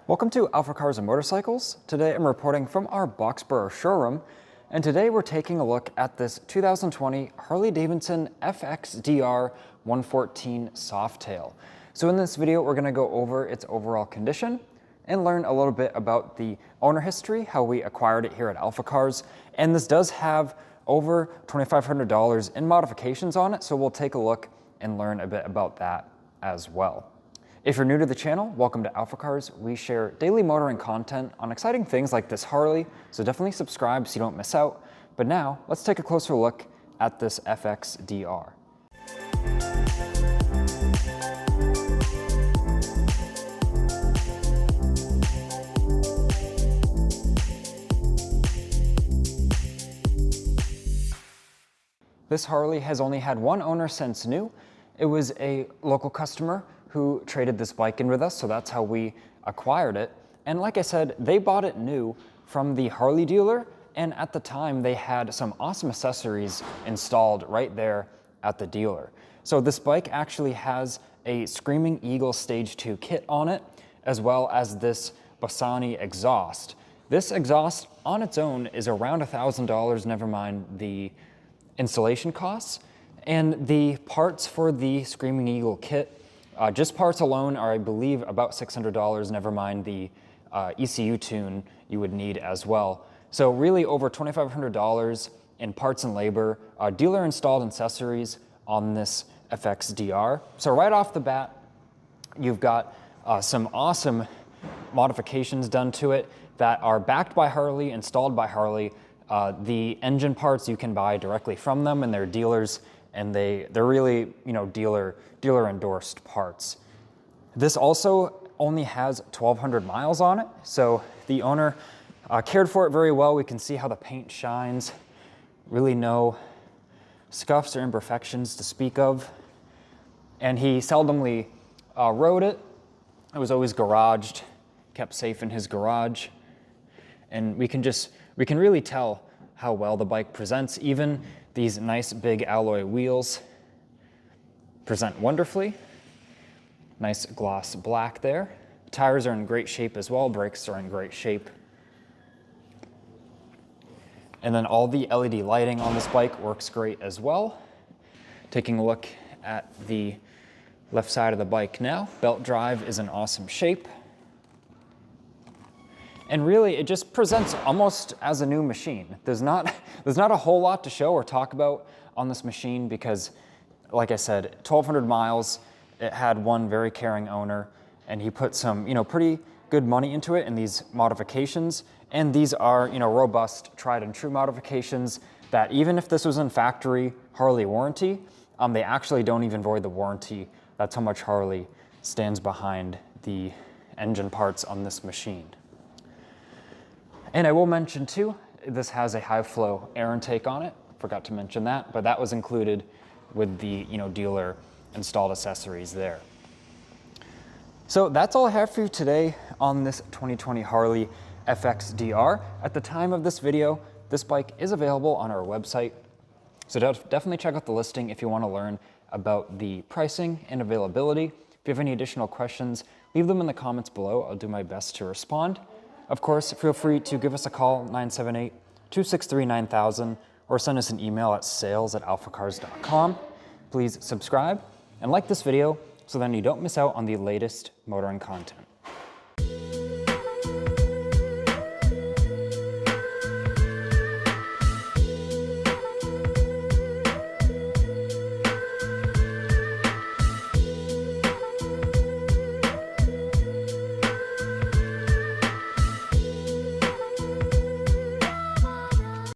Welcome to AlphaCars and Motorcycles. Today I'm reporting from our Boxborough showroom, and today we're taking a look at this 2020 Harley-Davidson FXDR 114 Softail. So in this video, we're going to go over its overall condition and learn a little bit about the owner history, how we acquired it here at AlphaCars. And this does have over $2,500 in modifications on it, so we'll take a look and learn a bit about that as well. If you're new to the channel, welcome to AlphaCars. We share daily motoring content on exciting things like this Harley, so definitely subscribe so you don't miss out. But now, let's take a closer look at this FXDR. This Harley has only had one owner since new. It was a local customer who traded this bike in with us, so that's how we acquired it. And like I said, they bought it new from the Harley dealer, and at the time they had some awesome accessories installed right there at the dealer. So this bike actually has a Screamin Eagle Stage 2 kit on it, as well as this Bassani exhaust. This exhaust on its own is around $1,000, never mind the installation costs. And the parts for the Screamin Eagle kit, just parts alone are, I believe, about $600, never mind the ECU tune you would need as well. So really over $2,500 in parts and labor, dealer installed accessories on this FXDR. So right off the bat, you've got some awesome modifications done to it that are backed by Harley, installed by Harley. The engine parts you can buy directly from them, and they're dealers, and they're really, you know, dealer endorsed parts. This also only has 1,200 miles on it, so the owner cared for it very well. We can see how the paint shines, really no scuffs or imperfections to speak of. And he seldomly rode it. It was always garaged, kept safe in his garage. And we can really tell how well the bike presents. Even these nice big alloy wheels present wonderfully. Nice gloss black there. Tires are in great shape as well. Brakes are in great shape. And then all the LED lighting on this bike works great as well. Taking a look at the left side of the bike now. Belt drive is in awesome shape. And really, it just presents almost as a new machine. There's not a whole lot to show or talk about on this machine because, like I said, 1,200 miles, it had one very caring owner, and he put some, pretty good money into it in these modifications. And these are, robust, tried and true modifications that even if this was in factory Harley warranty, they actually don't even void the warranty. That's how much Harley stands behind the engine parts on this machine. And I will mention too, this has a high flow air intake on it. Forgot to mention that, but that was included with the dealer installed accessories there. So that's all I have for you today on this 2020 Harley FXDR. At the time of this video, this bike is available on our website. So definitely check out the listing if you want to learn about the pricing and availability. If you have any additional questions, leave them in the comments below. I'll do my best to respond. Of course, feel free to give us a call, 978-263-9000, or send us an email at sales@alphacars.com. Please subscribe and like this video so then you don't miss out on the latest motoring content.